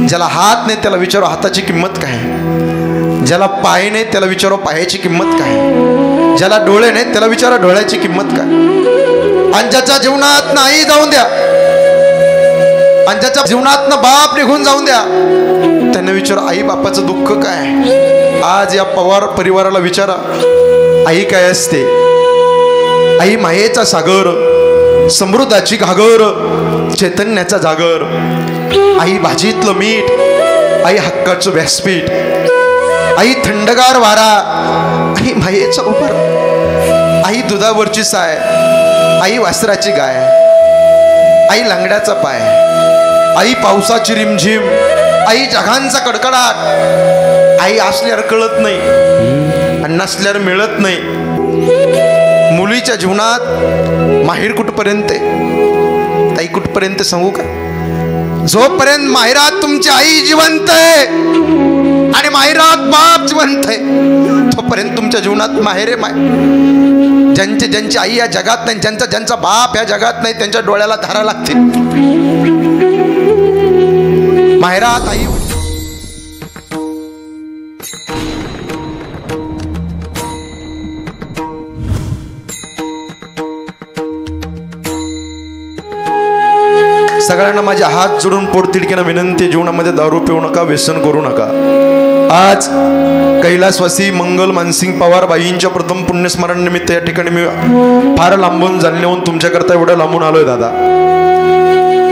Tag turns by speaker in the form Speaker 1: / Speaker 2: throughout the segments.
Speaker 1: ज्याला हात नाही त्याला विचारो हाताची किंमत काय, ज्याला पाय नाही त्याला विचारो पायाची किंमत काय, ज्याला डोळे नाही त्याला विचारा डोळ्याची किंमत काय. आणि ज्याच्या जीवनात नाही जाऊन द्या, आणि ज्याच्या जीवनात बाप निघून जाऊन द्या, त्यांना विचारा आई बापाचं दुःख काय. आज या पवार परिवाराला विचारा आई काय असते. आई मायेचा सागर, समृद्धाची घागर, चैतन्याचा जागर. आई भाजीतलं मीठ, आई हक्काचं व्यासपीठ, आई थंडगार वारा, आई मायेचा उपर, आई दुधावरची साय, आई वासराची गाय, आई लंगड्याचा पाय, आई पावसाची रिमझिम, आई जगांचा कडकडाट. आई असल्यावर कळत नाही आणि नसल्यावर मिळत नाही. मुलीच्या जीवनात माहेर कुठपर्यंत आहे, ताई कुठपर्यंत सांगू का. जोपर्यंत माहेरात तुमची आई जिवंत आहे आणि माहेरात बाप जिवंत आहे, तोपर्यंत तुमच्या जीवनात माहेर आहे. ज्यांची आई या जगात नाही, ज्यांचा बाप या जगात नाही, त्यांच्या डोळ्याला धारा लागतील. माहेरात आई. सगळ्यांना माझ्या हात जोडून पोटतिडकीनं विनंती, जीवनामध्ये दारू पिऊ नका, व्यसन करू नका. आज कैलासवासी मंगल मानसिंग पवार बाईंच्या प्रथम पुण्यस्मरण निमित्त या ठिकाणी मी फार लांबून जालन्याहून तुमच्याकरता एवढं लांबून आलोय दादा.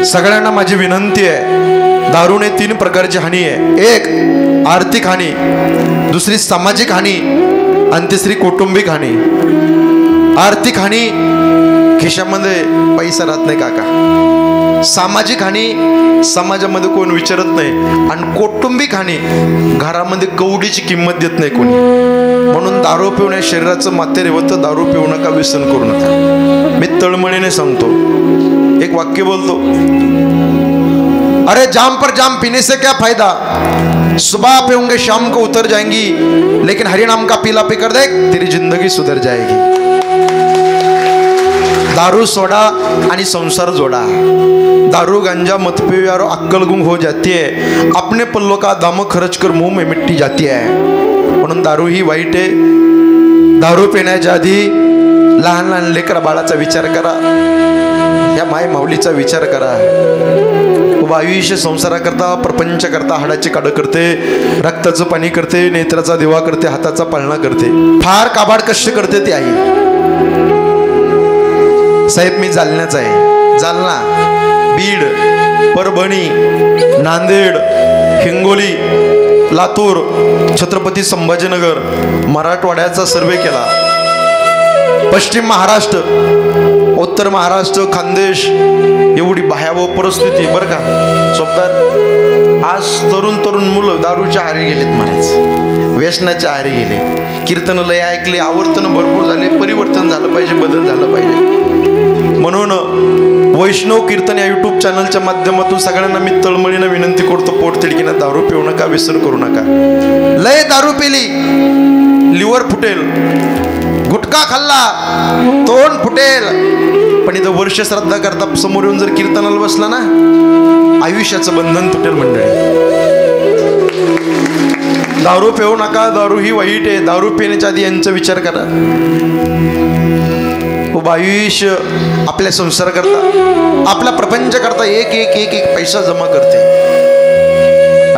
Speaker 1: सगळ्यांना माझी विनंती आहे, दारूने 3 प्रकारची हानी आहे. एक आर्थिक हानी, दुसरी सामाजिक हानी आणि तिसरी कौटुंबिक हानी. आर्थिक हानी, खिशामध्ये पैसा राहत नाही काका. सामाजिक हानी, समाजामध्ये कोण विचारत नाही. आणि कौटुंबिक हानी, घरामध्ये कवडीची किंमत देत नाही कोणी. म्हणून दारू पिऊन शरीराचं मातेरे होतं. दारू पिऊ नका, व्यसन करू नका. मी तळमळीने सांगतो, एक वाक्य बोलतो, अरे जाम पर जाम पीने से क्या फायदा, सुबह पिऊंगे शाम को उतर जाएंगी, लेकिन हरि नाम का पीला पी कर देख तेरी जिंदगी सुधर जाएगी. दारू सोडा आणि संसार जोड़ा. दारू गांजा मत पियो यारो, अक्कल गुम हो जाती है. अपने पल्लों का दाम खर्च कर मुंह में मिट्टी जाती है. म्हणून दारू ही वाईट आहे. दारू पिण्याच्या आधी लहान लहान लेकरा बाळाचा विचार करा, या माय माऊलीचा विचार करा. आयुष्य संसारा करता, प्रपंच करता हाडाची काढ करते, रक्ताचं पाणी करते, नेत्राचा दिवा करते, हाताचा पाळणा करते. फार काबाड कष्ट करते ती आई. साहेब मी जालन्याचा आहे. जालना, बीड, परभणी, नांदेड, हिंगोली, लातूर, छत्रपती संभाजीनगर, मराठवाड्याचा सर्वे केला. पश्चिम महाराष्ट्र, उत्तर महाराष्ट्र, खानदेश, एवढी भयावह परिस्थिती बरं का. सोबत आज तरुण मुलं दारूच्या आहारी गेलेत, महाराज व्यसनाच्या आहारी गेले. कीर्तन लय ऐकले, आवर्तन भरपूर झाले. परिवर्तन झालं पाहिजे, बदल झालं पाहिजे. म्हणून वैष्णव कीर्तन या यूट्यूब चॅनलच्या माध्यमातून सगळ्यांना मी तळमळीनं विनंती करतो, पोटतिडकीनं दारू पिऊ नका, व्यसन करू नका. लय दारू पिली लिव्हर फुटेल, गुटखा खाल्ला तोंड फुटेल, पण इथं वर्ष श्रद्धा करता समोर येऊन जर कीर्तनाला बसला ना, आयुष्याचं बंधन तुटेल. मंडळी, दारू पिऊ नका, दारू ही वाईट आहे. दारू पिण्याच्या आधी यांचा विचार करा. आयुष्य आपल्या संसार करता, आपला प्रपंच करता एक एक एक एक पैसा जमा करते.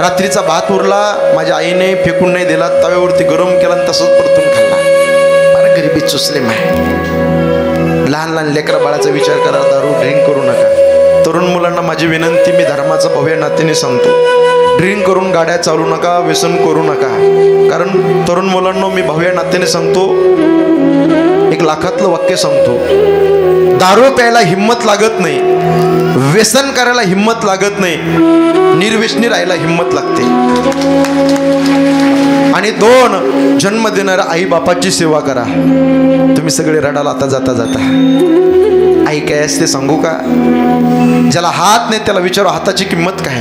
Speaker 1: रात्रीचा भात उरला, माझ्या आईने फेकून नाही दिला, तव्यावरती गरम केला आणि तसंच परतून खाल्ला. फार गरिबी चुसले माय. लहान लहान लेकरा बाळाचा विचार करा, दारू ड्रिंक करू नका. तरुण मुलांना माझी विनंती, मी धर्माचं भव्य नात्याने सांगतो, ड्रिंक करून गाड्या चालू नका, व्यसन करू नका. कारण तरुण मुलांना मी भव्य नात्याने सांगतो, एक लाखातलं वाक्य सांगतो, दारू प्यायला हिम्मत लागत नाही, व्यसन करायला हिम्मत लागत नाही, निर्व्यसनी राहायला हिम्मत लागते. आणि 2 जन्म देणाऱ्या आई बापाची सेवा करा. तुम्ही सगळे रडाल आता जाता जाता. आई काय असते सांगू का. ज्याला हात नाही त्याला विचारो हाताची किंमत काय,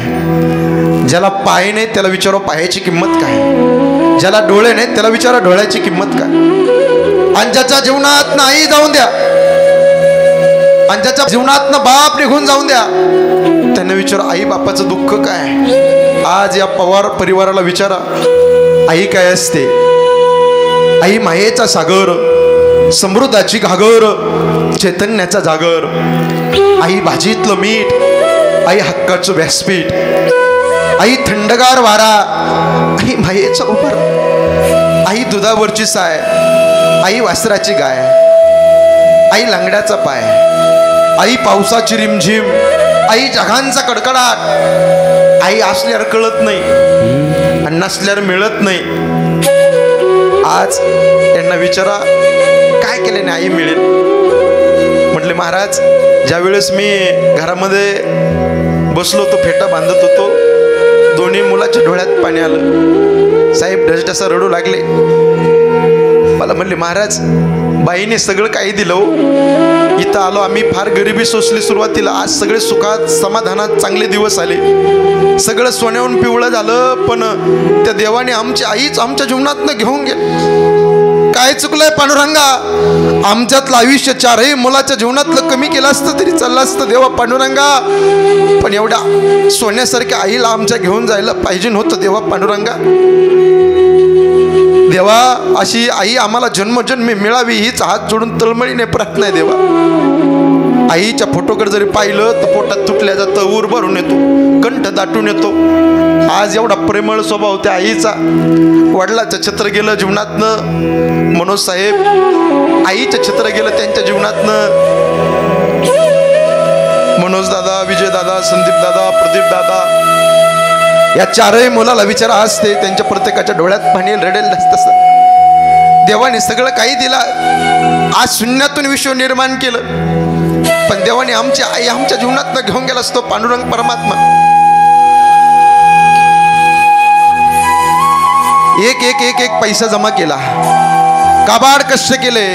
Speaker 1: ज्याला पाय नाही त्याला विचारो पायाची किंमत काय, ज्याला डोळे नाही त्याला विचारा डोळ्याची किंमत काय. आणि ज्याच्या जीवनात नाही जाऊन द्या, आणि ज्याच्या जीवनात बाप निघून जाऊन द्या, त्यांना विचार आई बापाचं दुःख काय. आज या पवार परिवाराला विचारा, आई काय असते? आई मायेचा सागर, समृद्धाची घागर, चैतन्याचा जागर. आई भाजीतलं मीठ, आई हक्काचं व्यासपीठ, आई थंडगार वारा, आई मायेचा उभार, आई दुधावरची साय, आई वासराची गाय, आई लंगड्याचा पाय, आई पावसाची रिमझिम, आई जगांचा कडकडाट. आई असल्यावर कळत नाही आणि नसल्यावर मिळत नाही. आज त्यांना विचारा, काय केल्याने आई मिळेल? म्हटले, महाराज, ज्या वेळेस मी घरामध्ये बसलो होतो, फेटा बांधत होतो, दोन्ही मुलाच्या डोळ्यात पाणी आलं. साहेब ढसढसा रडू लागले. मला म्हणले, महाराज, बाईने सगळं काही दिलं. इथं आलो आम्ही, फार गरिबी सोसली सुरुवातीला. आज सगळे सुखात समाधानात चांगले दिवस आले. सगळं सोन्याहून पिवळं झालं, पण त्या देवाने आमची आईच आमच्या जीवनातनं घेऊन गेली. काय चुकलंय पांडुरंगा? आमच्यातलं आयुष्य चारही मुलाच्या जीवनातलं कमी केलं असतं तरी चाललं असतं देवा पांडुरंगा, पण एवढ्या सोन्यासारख्या आईला आमच्या घेऊन जायला पाहिजे नव्हतं देवा पांडुरंगा. देवा, अशी आई आम्हाला जन्मजन्मी मिळावी हीच हात जोडून तळमळीने प्रार्थना आहे देवा. आईच्या फोटोकडे जरी पाहिलं तर पोटात तुटल्या जातं, ऊर भरून येतो, कंठ दाटून येतो. आज एवढा प्रेमळ स्वभाव त्या आईचा. वडिलाचं छत्र गेलं जीवनातनं, मनोज साहेब, आईचं छत्र गेलं त्यांच्या जीवनातनं. मनोज दादा, विजय दादा, संदीप दादा, प्रदीप दादा, या चारही मुलाला विचारा असते, त्यांच्या प्रत्येकाच्या डोळ्यात पाणी रडेल तसं. देवाने सगळं काही दिलं. आज शून्यातून विश्व निर्माण केलं, पण देवाने आमची आई आमच्या जीवनात घेऊन गेला असतो पांडुरंग परमात्मा. एक एक एक एक पैसा जमा केला, काबाड कष्ट केले,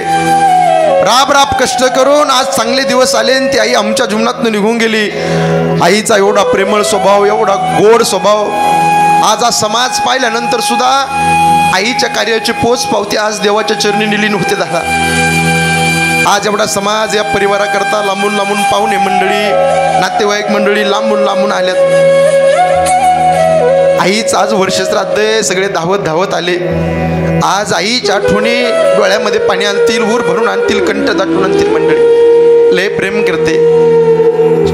Speaker 1: राब राब कष्ट करून आज चांगले दिवस आले आणि ती आई आमच्या जीवनातून निघून गेली. आईचा एवढा प्रेमळ स्वभाव, एवढा गोड स्वभाव. आज हा समाज पाहिल्यानंतर सुद्धा आईच्या कार्याची पोच पावती आज देवाच्या चरणी नेली नव्हते दादा. आज एवढा समाज या परिवाराकरता लांबून लांबून पाहुणे मंडळी, नातेवाईक मंडळी लांबून लांबून आल्यात. आईच आज वर्ष श्राद्ध, सगळे धावत धावत आले. आज आईच्या आठवणी डोळ्यामध्ये पाणी आणतील, ऊर भरून आणतील, कंठ दाटून आणतील. मंडळी लय प्रेम करते.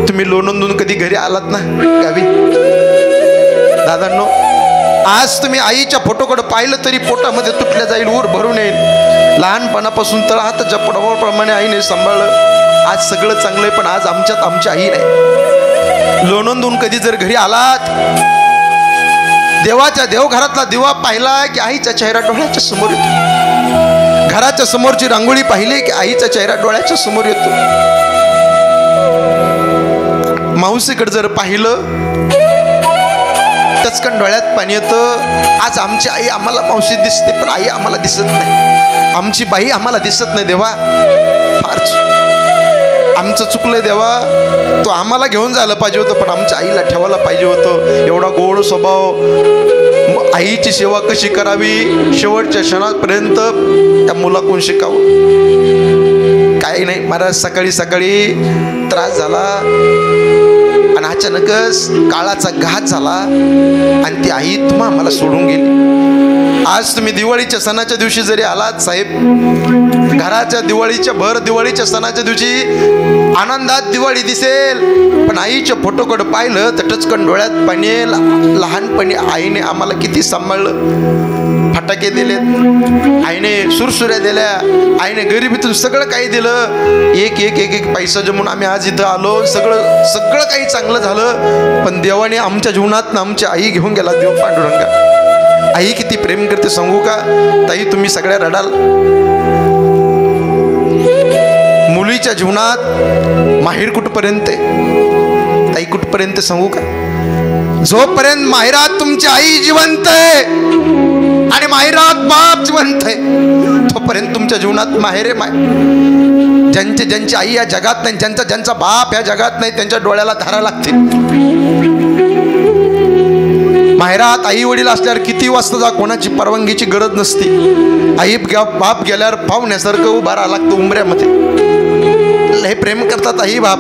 Speaker 1: तुम्ही लोणंदून कधी घरी आलात ना गावी दादांनो, आज तुम्ही आईच्या फोटोकडे पाहिलं तरी पोटामध्ये तुटल्या जाईल, ऊर भरून येईल. लहानपणापासून तर हाताच्या पडावाप्रमाणे आईने सांभाळलं. आज सगळं चांगलंय, पण आज आमच्यात आमची आई नाही. लोणंदून कधी जर घरी आलात, देवाच्या देवघरातला दिवा पाहिला की आईचा चेहरा डोळ्याच्या समोर येतो. घराच्या समोरची रांगोळी पाहिली की आईचा चेहरा डोळ्याच्या समोर येतो. मावशीकडे जर पाहिलं टचकन डोळ्यात पाणी येतं. आज आमची आई आम्हाला मावशी दिसते, पण आई आम्हाला दिसत नाही. आमची बाई आम्हाला दिसत नाही देवा. फार आमचं चुकलंय देवा. तो आम्हाला घेऊन जायला पाहिजे होतं, पण आमच्या आईला ठेवायला पाहिजे होतं. एवढा गोड स्वभाव. आईची सेवा कशी करावी शेवटच्या क्षणापर्यंत त्या मुलाकडून शिकावं. काही नाही महाराज, सकाळी सकाळी त्रास झाला आणि अचानकच काळाचा घात झाला आणि ती आई तुम्हा आम्हाला सोडून गेली. आज तुम्ही दिवाळीच्या सणाच्या दिवशी जरी आलात साहेब, घराच्या दिवाळीच्या सणाच्या दिवशी आनंदात दिवाळी दिसेल, पण आईच्या फोटोकडे पाहिलं तर टचकन डोळ्यात पाणी. लहानपणी आईने आम्हाला किती सांभाळलं, फटाके दिलेत आईने, सुरसुऱ्या दिल्या आईने, गरिबीतून सगळं काही दिलं. एक एक एक एक पैसा जमून आम्ही आज इथं आलो. सगळं काही चांगलं झालं, पण देवाने आमच्या जीवनात आमची आई घेऊन गेला देव पांडुरंगा. आई किती प्रेम करते सांगू का ताई? तुम्ही सगळ्या रडाल. मुलीच्या जीवनात माहेर कुठपर्यंत आहे ताई? कुठपर्यंत सांगू का? जोपर्यंत माहेरात तुमची आई जिवंत आहे आणि माहेरात बाप जिवंत आहे, तोपर्यंत तुमच्या जीवनात माहेर आहे. ज्यांची आई या जगात नाही, ज्यांचा बाप या जगात नाही, त्यांच्या डोळ्याला धारा लागते. माहेरात आई वडील असल्यावर किती वाजता जा, कोणाची परवानगीची गरज नसती. आई बाप गेल्यावर पाहुण्यासारखं उभा राहा लागतं उंबऱ्यामध्ये. लय प्रेम करतात आई बाप.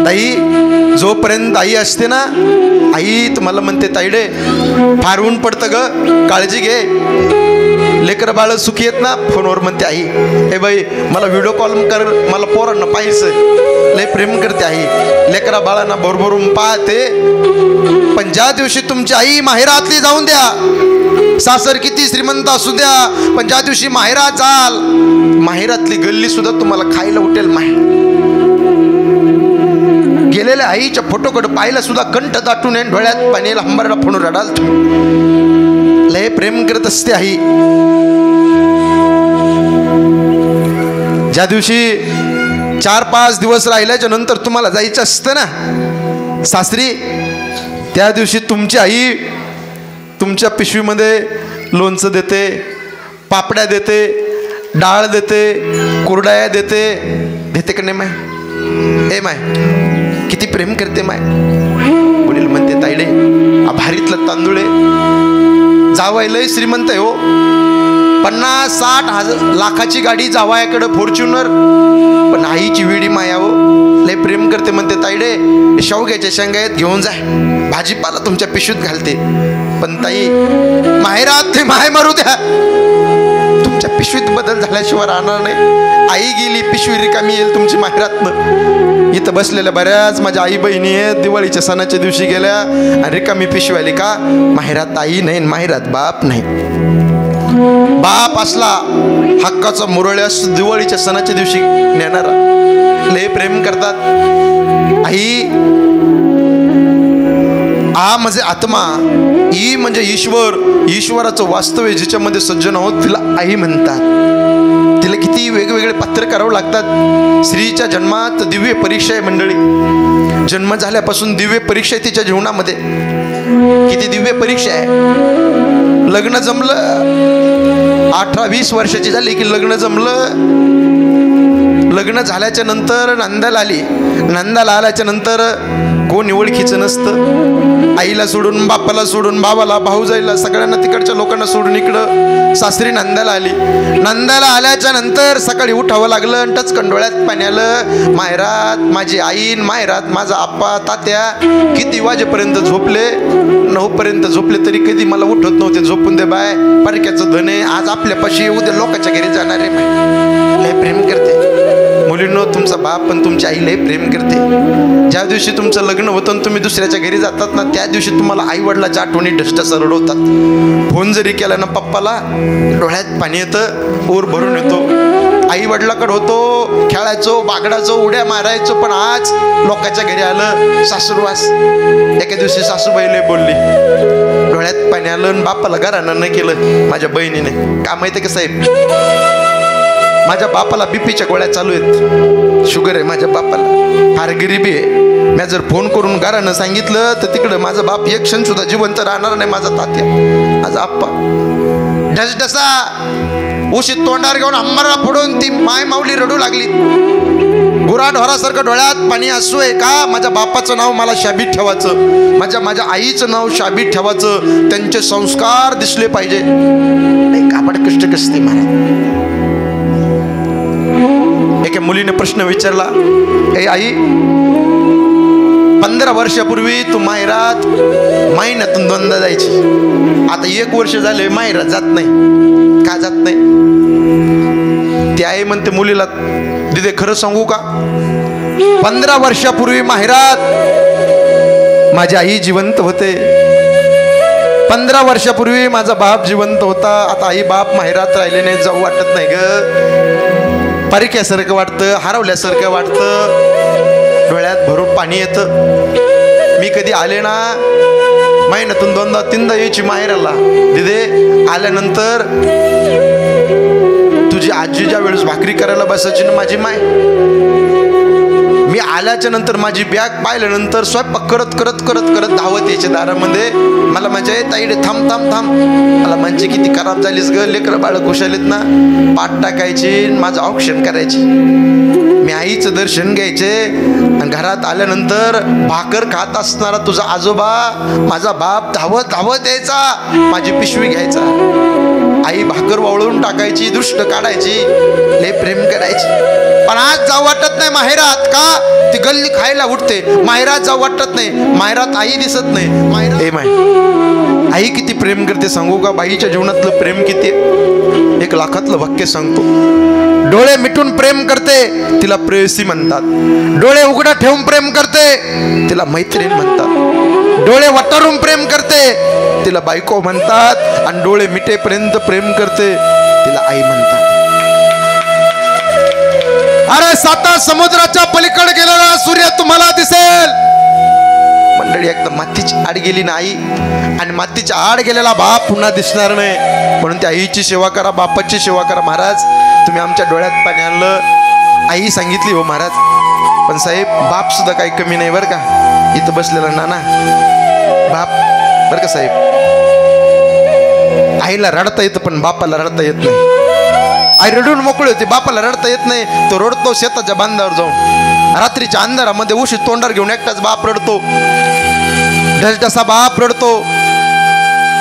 Speaker 1: ताई जोपर्यंत आई असते ना, आई तुम्हाला म्हणते ताईडे फार ऊन पडतं ग, काळजी घे. लेकर बाळ सुखी आहेत ना, फोनवर म्हणते आई हे बाई मला व्हिडिओ कॉल कर, मला पोरांना पाहायचं. लय प्रेम करते आई, लेकरा बाळांना भरभरून पाहते. पण ज्या दिवशी तुमची आई माहेरातली जाऊन द्या, सासर किती श्रीमंत असू द्या, पण ज्या दिवशी माहेरात जाल, माहेरातली गल्ली सुद्धा तुम्हाला खायला उठेल. गेलेल्या आईच्या फोटोकडे पाहिलं सुद्धा कंठ दाटून डोळ्यात पाण्याला हंबरडा फोन रडाल. लय प्रेम करत असते आई. ज्या दिवशी 4-5 दिवस राहिल्याच्या नंतर तुम्हाला जायचं असतं ना सासरी, त्या दिवशी तुमची आई तुमच्या पिशवीमध्ये लोणचं देते, पापड्या देते, डाळ देते, कुरडाया देते. देते का नाही माय? हे माय किती प्रेम करते माय. वडील म्हणते ताईडे भारीतलं तांदूळे, जावायलंय श्रीमंत आहे हो, 50-60 लाखाची गाडी जावायाकडे फॉर्च्युनर, पण आईची वेडी माया हो. लय प्रेम करते. म्हणते ताईडे शेवग्याच्या शेंगायत घेऊन जाय, भाजीपाला तुमच्या पिशवीत घालते. पण ताई माहेरात ते माय मारू द्या, तुमच्या पिशवीत बदल झाल्याशिवाय राहणार नाही. आई गेली पिशवी रिकामी येईल तुमची माहेरातनं. इथं बसलेल्या बऱ्याच माझ्या आई बहिणी आहेत, दिवाळीच्या सणाच्या दिवशी गेल्या आणि रिकामी पिशवी आली का? माहेरात आई नाही, माहेरात बाप नाही. बाप असला हक्काचा मुरळ्यास दिवाळीच्या सणाच्या दिवशी नेणारा. लय प्रेम करतात. आई आ म्हणजे आत्मा, ई म्हणजे ईश्वर, ईश्वराचं वास्तव आहे जिच्यामध्ये सज्जन आहोत, तिला आई म्हणतात. तिला किती वेगवेगळे पात्र करावं लागतात. स्त्रीच्या जन्मात दिव्य परीक्षा आहे मंडळी. जन्म झाल्यापासून दिव्य परीक्षा आहे तिच्या जीवनामध्ये. किती दिव्य परीक्षा आहे. लग्न जमलं, 18-20 वर्षाची झाली की लग्न जमलं. लग्न झाल्याच्या नंतर नंदाला आली. नंदाला आल्याच्या नंतर कोण ओळखीचं नसतं. आईला सोडून, बापाला सोडून, भावाला, भाऊजाईला, सगळ्यांना तिकडच्या लोकांना सोडून इकडं सासरी नंदाला आली. नंदाला आल्याच्या नंतर सकाळी उठावं लागलं. टचकन डोळ्यात पाणी आलं. माहेरात माझी आईन, माहेरात माझा आप्पा तात्या किती वाजेपर्यंत झोपले? 9 पर्यंत झोपले तरी कधी मला उठत नव्हते. झोपून दे बाय, परक्याचं धन आहे, आज आपल्यापाशी उद्या लोकांच्या घरी जाणार आहे. लय प्रेम करते. मुलींनो तुमचा बाप पण तुमची आई लय प्रेम करते. ज्या दिवशी तुमचं लग्न होतं तुम्ही दुसऱ्याच्या घरी जातात ना, त्या दिवशी तुम्हाला आई वडिलाच्या आठवणी ढसढसा रडवतात. फोन जरी केला ना पप्पाला, डोळ्यात पाणी येतं, ओर भरून येतो. आई वडिलाकडे होतो, खेळायचो, बागडायचो, उड्या मारायचो, पण आज लोकांच्या घरी आलं सासूरवास. एका दिवशी सासूबाई लय बोलली, डोळ्यात पाणी आलं आणि बापाला घरानं न केलं माझ्या बहिणीने. का माहिती का साहेब, माझ्या बापाला बीपीच्या गोळ्या चालू आहेत, शुगर आहे माझ्या बापाला, फार गरिबी आहे. मी जर फोन करून घरानं सांगितलं तर तिकडं माझा बाप एक क्षण सुद्धा जिवंत राहणार नाही. माझा तात्या, माझा आप्पा ढसढसा उशीत तोंडावर घेऊन अंबारा फोडून ती माय माऊली रडू लागली. गुराढोरासारखं डोळ्यात पाणी असू आहे का? माझ्या बापाचं नाव मला शाबीत ठेवायचं, माझ्या आईचं नाव शाबीत ठेवायचं, त्यांचे संस्कार दिसले पाहिजे. नाही कापड कष्ट कसते महाराज. एका मुलीने प्रश्न विचारला, ए आई 15 वर्षापूर्वी तू माहेरात महिन्यातून 2दा जायची, आता 1 वर्ष झाले माहेरात जात नाही, का जात नाही? ती आई म्हणते मुलीला, दिदे खरं सांगू का, 15 वर्षापूर्वी माहेरात माझी आई जिवंत होते, 15 वर्षापूर्वी माझा बाप जिवंत होता. आता आई बाप माहेरात राहिले नाही, जाऊ वाटत नाही ग, परिक्यासारखं वाटतं, हरवल्यासारखं वाटतं, डोळ्यात भरून पाणी येतं. मी कधी आले ना महिन्यातून 2दा 3दा यायची माहेराला. दिदे आल्यानंतर तुझी आजी ज्या वेळेस भाकरी करायला बसायची ना माझी माय, मी आल्याच्या नंतर माझी बॅग पाहिल्यानंतर स्वयंपाक करत करत करत करत धावत यायच्या दारामध्ये. मला म्हणजे ताईडे थांब थांब थांब, मला म्हणजे किती खराब झालीस ग, लेकरं बाळं खुशालीत ना, पाठ टाकायची, माझं ऑप्शन करायची. मी आईचं दर्शन घ्यायचे आणि घरात आल्यानंतर भाकर खात असणारा तुझा आजोबा, माझा बाप धावत धावत यायचा, माझी पिशवी घ्यायचा. आई भाकर वाळून टाकायची, दृष्ट काढायची, लय प्रेम करायची. पण आज जाऊ वाटत नाही माहेरात. का? ती गल्ली खायला उठते. माहेरात जाऊ वाटत नाही. माहेरात आई दिसत नाही. माहेरात आई किती प्रेम करते सांगू का? बाईच्या जीवनातलं प्रेम किती? 1 लाखातलं वाक्य सांगतो. डोळे मिटून प्रेम करते, तिला प्रेयसी म्हणतात. डोळे उघडा ठेवून प्रेम करते, तिला मैत्रीण म्हणतात. डोळे वटारून प्रेम करते, तिला बायको म्हणतात. आणि डोळे मिटेपर्यंत प्रेम करते, तिला आई म्हणतात. अरे 7 समुद्राच्या पलीकडे गेलेला सूर्य तुम्हाला दिसेल. मंडळी, एकदा मातीची आड गेली ना आई, आणि मातीच्या आड गेलेला बाप पुन्हा दिसणार नाही. म्हणून त्या आईची सेवा करा, बापाची सेवा करा. महाराज, तुम्ही आमच्या डोळ्यात पाणी आणलं. आई सांगितली हो महाराज, पण साहेब बाप सुद्धा काही कमी नाही बरं का. इथं बसलेला नाना बाप बरं का साहेब. आईला रडता येतं पण बापाला रडता येत नाही. आई रडून मोकळी होती, बापाला रडता येत नाही. तो रडतो शेताच्या बांधावर जाऊन. रात्रीच्या अंधारामध्ये उशी तोंडावर घेऊन एकटाच बाप रडतो. ढसढसा बाप रडतो.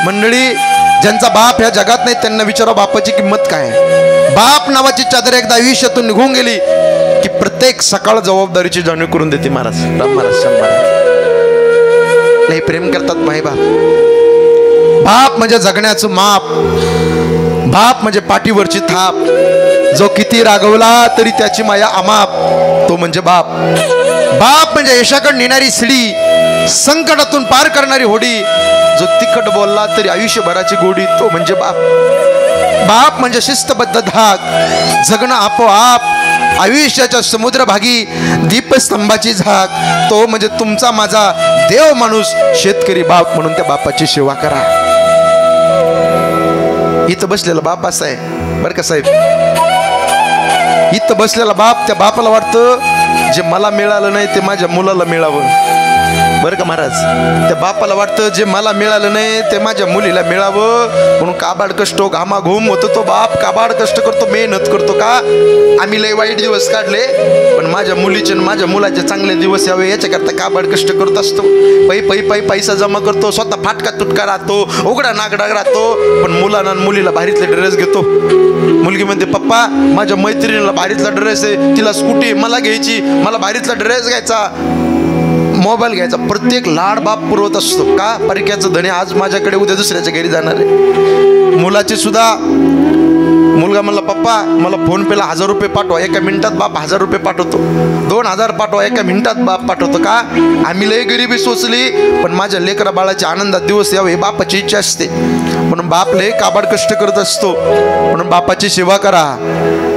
Speaker 1: मंडळी, ज्यांचा बाप ह्या जगात नाही त्यांना विचारा बापाची किंमत काय. बाप नावाची चादर एकदा आयुष्यातून निघून गेली की प्रत्येक सकाळ जबाबदारीची जाणीव करून देते. महाराज, राम महाराज, श्याम महाराज लय प्रेम करतात माई बाप. बाप म्हणजे जगण्याचं माप. बाप म्हणजे पाठीवरची थाप. जो किती रागवला तरी त्याची माया अमाप, तो म्हणजे बाप. बाप म्हणजे यशाकडे नेणारी शिडी, संकटातून पार करणारी होडी. जो तिखट बोलला तरी आयुष्यभराची गोडी, तो म्हणजे बाप. बाप म्हणजे शिस्तबद्ध धाक, जगणं आपोआप, आयुष्याच्या समुद्रभागी दीपस्तंभाची झाक. तो म्हणजे तुमचा माझा देव माणूस शेतकरी बाप. म्हणून त्या बापाची सेवा करा. इथं बसलेला बाप असा आहे बरं का साहेब. इथं बसलेला बाप, त्या बापाला वाटतं जे मला मिळालं नाही ते माझ्या मुलाला मिळावं बरं का महाराज. त्या बापाला वाटतं जे मला मिळालं नाही ते माझ्या मुलीला मिळावं. म्हणून काबाड कष्ट, घामाघूम होतो तो बाप. काबाड कष्ट करतो, मेहनत करतो. का? आम्ही लय वाईट दिवस काढले, पण माझ्या मुलीचे आणि माझ्या मुलाचे चांगले दिवस यावे याच्याकरता काबाड कष्ट करत असतो. पैसा जमा करतो. स्वतः फाटका तुटका राहतो, उघडा नागडा राहतो. पण मुलांना मुलीला भारीतले ड्रेस घेतो. मुलगी म्हणते, पप्पा माझ्या मैत्रिणीला भारीतला ड्रेस आहे, तिला स्कूटी मला घ्यायची, मला भारीतला ड्रेस घ्यायचा, मोबाईल घ्यायचा. प्रत्येक लाड बाप पुरवत असतो. का? परक्याचं धणे आज माझ्याकडे, उद्या दुसऱ्याच्या घरी जाणार आहे. मुलाची सुद्धा मुलगा म्हणला, पप्पा मला फोन पेला 1000 रुपये पाठवा. एका मिनिटात बाप 1000 रुपये पाठवतो. 2000 पाठवा, एका मिनिटात बाप पाठवतो. का? आम्ही लय गरिबी सोचली, पण माझ्या लेकरा बाळाच्या आनंदात दिवस यावे बापाची इच्छा असते. म्हणून बाप लय काबाड कष्ट करत असतो. म्हणून बापाची सेवा करा.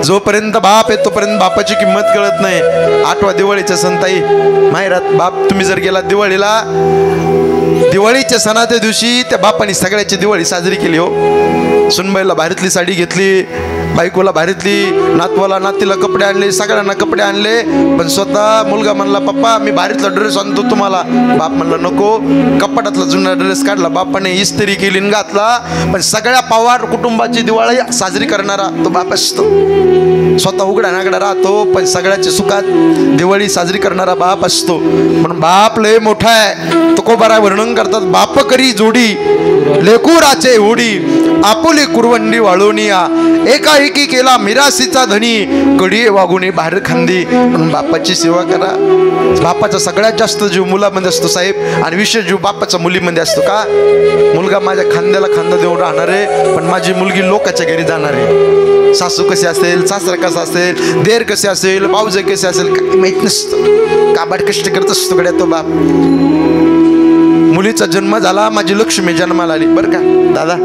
Speaker 1: जोपर्यंत बाप आहे तोपर्यंत बापाची किंमत कळत नाही. 8वा दिवाळीच्या सणताई माहेरात बाप तुम्ही जर गेला दिवाळीला, दिवाळीच्या सणाच्या दिवशी त्या बापाने सगळ्याची दिवाळी साजरी केली हो. सुनबाईला भारीतली साडी घेतली, बायकोला भारीतली, नातवाला नातीला कपडे आणले, सगळ्यांना कपडे आणले. पण स्वतः मुलगा म्हणला, पप्पा मी भारीतला ड्रेस आणतो तुम्हाला. बाप म्हणला नको. कपाटातला जुना ड्रेस काढला बापाने, इस्त्री केली घातला. पण सगळ्या पवार कुटुंबाची दिवाळी साजरी करणारा तो बाप असतो. स्वतः उघडा नागडा राहतो, पण सगळ्याच्या सुखात दिवाळी साजरी करणारा बाप असतो. म्हणून बाप लय मोठा आहे. तुकोबारा वर्णन करतात, बाप करी जोडी लेकुराचे होडी, आपुली कुरवंडी वाळोनिया, एकाएकी केला मिरासीचा धनी, कडी वागुनी बाहेर खांदी. म्हणून बापाची सेवा करा. बापाचा सगळ्यात जास्त जीव मुलामध्ये असतो साहेब, आणि विशेष जीव बापाचा मुलीमध्ये असतो. का? मुलगा माझ्या खांद्याला खांदा देऊन राहणार आहे, पण माझी मुलगी लोकांच्या घरी जाणार आहे. सासू कशी असेल, सासरा कसा असेल, देर कसे असेल, भाऊजे कसे असेल काही माहीत नसतं. काबाड कष्ट करत असतो गड्या तो बाप. मुलीचा जन्म झाला, माझी लक्ष्मी जन्माला आली बरं का दादा.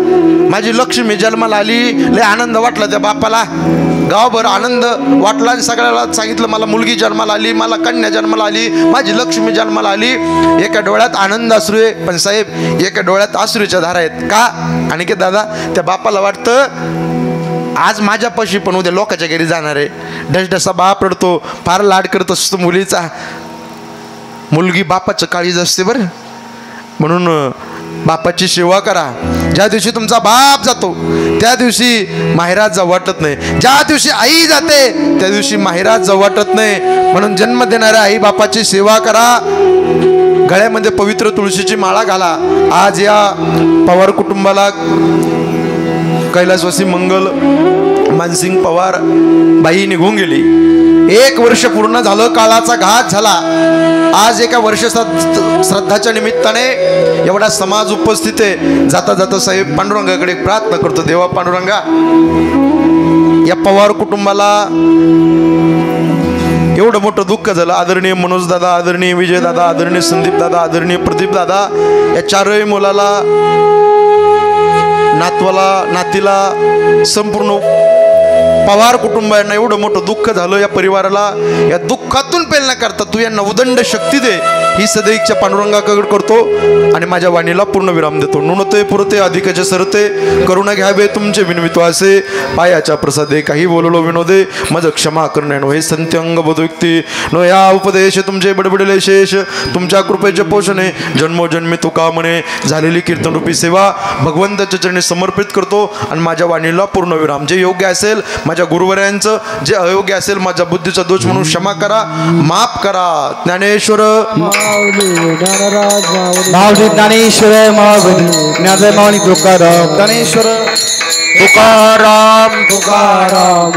Speaker 1: माझी लक्ष्मी जन्माला आली, लय आनंद वाटला त्या बापाला. गावभर आनंद वाटला. आणि सगळ्याला सांगितलं मला मुलगी जन्माला आली, मला कन्या जन्माला आली, माझी लक्ष्मी जन्माला आली. एका डोळ्यात आनंद अश्रू आहे, पण साहेब एका डोळ्यात अश्रूच्या धारा आहेत. का? आणि की दादा त्या बापाला वाटतं आज माझ्यापाशी पण उद्या लोकांच्या घरी जाणार आहे. ढसढसा बाप रडतो, फार लाड करत असतो मुलीचा. मुलगी बापाचं काळीज असते बरं. म्हणून बापाची सेवा करा. ज्या दिवशी तुमचा बाप जातो त्या दिवशी माहेरात जाऊ वाटत नाही. ज्या दिवशी आई जाते त्या दिवशी माहेरात जाऊ वाटत नाही. म्हणून जन्म देणाऱ्या आई बापाची सेवा करा. गळ्यामध्ये पवित्र तुळशीची माळा घाला. आज या पवार कुटुंबाला कैलासवासी मंगल मानसिंग पवार बाई निघून गेली. 1 वर्ष पूर्ण झालं, काळाचा घात झाला. आज एका वर्ष श्रद्धाच्या निमित्ताने एवढा समाज उपस्थित आहे. जाता जाता साहेब पांडुरंगाकडे प्रार्थना करतो, देवा पांडुरंगा, या पवार कुटुंबाला एवढं मोठं दुःख झालं. आदरणीय मनोज दादा, आदरणीय विजय दादा, आदरणीय संदीप दादा, आदरणीय प्रदीप दादा, या 4ही मुलाला, नातवाला, नातीला, संपूर्ण पवार कुटुंबांना एवढं मोठं दुःख झालं. या परिवाराला या दुःखातून पेलण्याकरता तू यांना उदंड शक्ती दे, ही सदैवच्या पांडुरंगाकडे करतो आणि माझ्या वाणीला पूर्ण विराम देतो. नुणते पुरते अधिकचे सरते, करुणा घ्यावे तुमचे विनवित्वासे, पायाच्या प्रसादे काही बोललो विनोदे, मज क्षमा करणे नो हे संत्यंग बोधयुक्ती नो या उपदेश तुमचे बडबडले शेष, तुमच्या कृपेचे पोषणे जन्मोजन्मी तुका म्हणे, झालेली कीर्तनरूपी सेवा भगवंताच्या चरणी समर्पित करतो आणि माझ्या वाणीला पूर्ण विराम. जे योग्य असेल माझ्या गुरुवर्यांचं, जे अयोग्य असेल माझ्या बुद्धीचा दोष म्हणून क्षमा करा, माफ करा. ज्ञानेश्वर
Speaker 2: ज्ञानेश्वर माऊली तुकाराम, ज्ञानेश्वर तुकाराम तुकाराम.